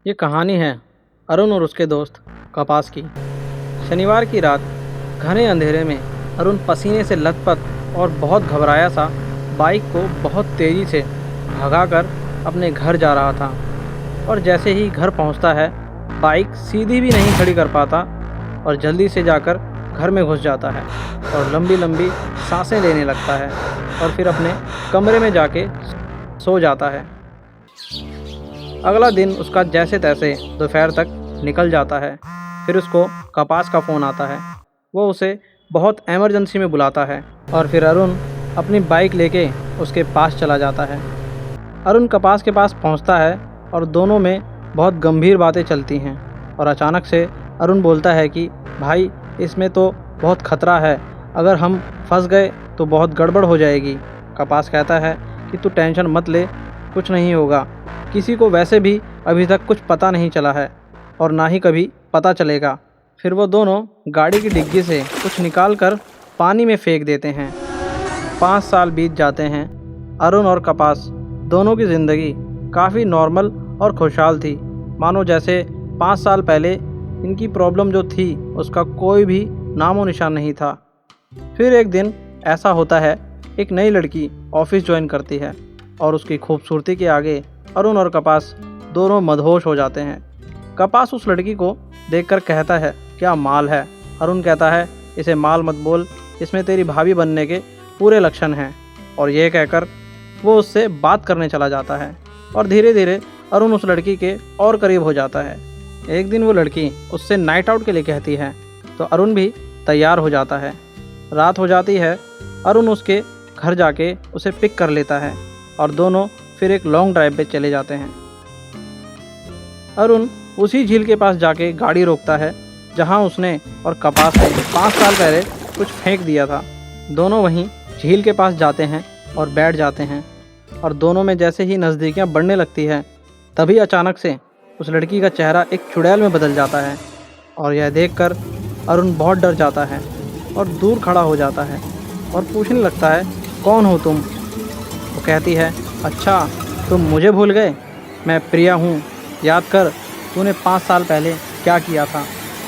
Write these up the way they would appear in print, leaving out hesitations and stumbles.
ये कहानी है अरुण और उसके दोस्त कपास की। शनिवार की रात घने अंधेरे में अरुण पसीने से लथपथ और बहुत घबराया सा बाइक को बहुत तेज़ी से भगाकर अपने घर जा रहा था। और जैसे ही घर पहुंचता है, बाइक सीधी भी नहीं खड़ी कर पाता और जल्दी से जाकर घर में घुस जाता है और लंबी लंबी सांसें लेने लगता है और फिर अपने कमरे में जाके सो जाता है। अगला दिन उसका जैसे तैसे दोपहर तक निकल जाता है। फिर उसको कपास का फ़ोन आता है। वो उसे बहुत इमरजेंसी में बुलाता है और फिर अरुण अपनी बाइक लेके उसके पास चला जाता है। अरुण कपास के पास पहुंचता है और दोनों में बहुत गंभीर बातें चलती हैं। और अचानक से अरुण बोलता है कि भाई, इसमें तो बहुत ख़तरा है, अगर हम फंस गए तो बहुत गड़बड़ हो जाएगी। कपास कहता है कि तू टेंशन मत ले, कुछ नहीं होगा। किसी को वैसे भी अभी तक कुछ पता नहीं चला है और ना ही कभी पता चलेगा। फिर वो दोनों गाड़ी की डिग्गी से कुछ निकाल कर पानी में फेंक देते हैं। 5 साल बीत जाते हैं। अरुण और कपास दोनों की ज़िंदगी काफ़ी नॉर्मल और खुशहाल थी, मानो जैसे 5 साल पहले इनकी प्रॉब्लम जो थी उसका कोई भी नामो निशान नहीं था। फिर एक दिन ऐसा होता है, एक नई लड़की ऑफिस ज्वाइन करती है और उसकी खूबसूरती के आगे अरुण और कपास दोनों मदहोश हो जाते हैं। कपास उस लड़की को देखकर कहता है, क्या माल है। अरुण कहता है, इसे माल मत बोल, इसमें तेरी भाभी बनने के पूरे लक्षण हैं। और यह कहकर वो उससे बात करने चला जाता है और धीरे धीरे अरुण उस लड़की के और करीब हो जाता है। एक दिन वो लड़की उससे नाइट आउट के लिए कहती है तो अरुण भी तैयार हो जाता है। रात हो जाती है। अरुण उसके घर जाके उसे पिक कर लेता है और दोनों फिर एक लॉन्ग ड्राइव पे चले जाते हैं। अरुण उसी झील के पास जाके गाड़ी रोकता है जहां उसने और कपास ने 5 साल पहले कुछ फेंक दिया था। दोनों वहीं झील के पास जाते हैं और बैठ जाते हैं और दोनों में जैसे ही नज़दीकियाँ बढ़ने लगती है, तभी अचानक से उस लड़की का चेहरा एक चुड़ैल में बदल जाता है। और यह देखकर अरुण बहुत डर जाता है और दूर खड़ा हो जाता है और पूछने लगता है, कौन हो तुम। वो कहती है, अच्छा तुम मुझे भूल गए, मैं प्रिया हूँ, याद कर तूने 5 साल पहले क्या किया था।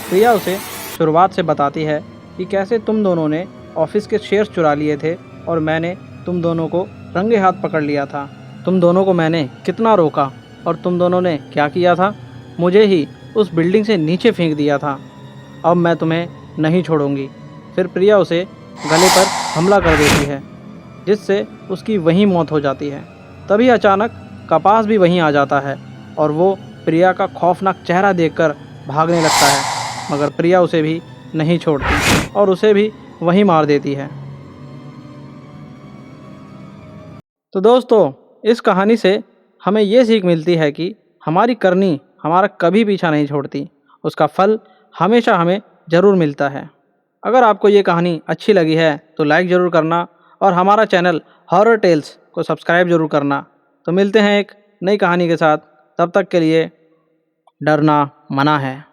प्रिया उसे शुरुआत से बताती है कि कैसे तुम दोनों ने ऑफिस के शेयर्स चुरा लिए थे और मैंने तुम दोनों को रंगे हाथ पकड़ लिया था। तुम दोनों को मैंने कितना रोका और तुम दोनों ने क्या किया था, मुझे ही उस बिल्डिंग से नीचे फेंक दिया था। अब मैं तुम्हें नहीं छोड़ूंगी। फिर प्रिया उसे गले पर हमला कर देती है जिससे उसकी वहीं मौत हो जाती है। तभी अचानक कपास भी वहीं आ जाता है और वो प्रिया का खौफनाक चेहरा देखकर भागने लगता है, मगर प्रिया उसे भी नहीं छोड़ती और उसे भी वहीं मार देती है। तो दोस्तों, इस कहानी से हमें ये सीख मिलती है कि हमारी करनी हमारा कभी पीछा नहीं छोड़ती, उसका फल हमेशा हमें ज़रूर मिलता है। अगर आपको ये कहानी अच्छी लगी है तो लाइक ज़रूर करना और हमारा चैनल हॉरर टेल्स को सब्सक्राइब ज़रूर करना। तो मिलते हैं एक नई कहानी के साथ, तब तक के लिए डरना मना है।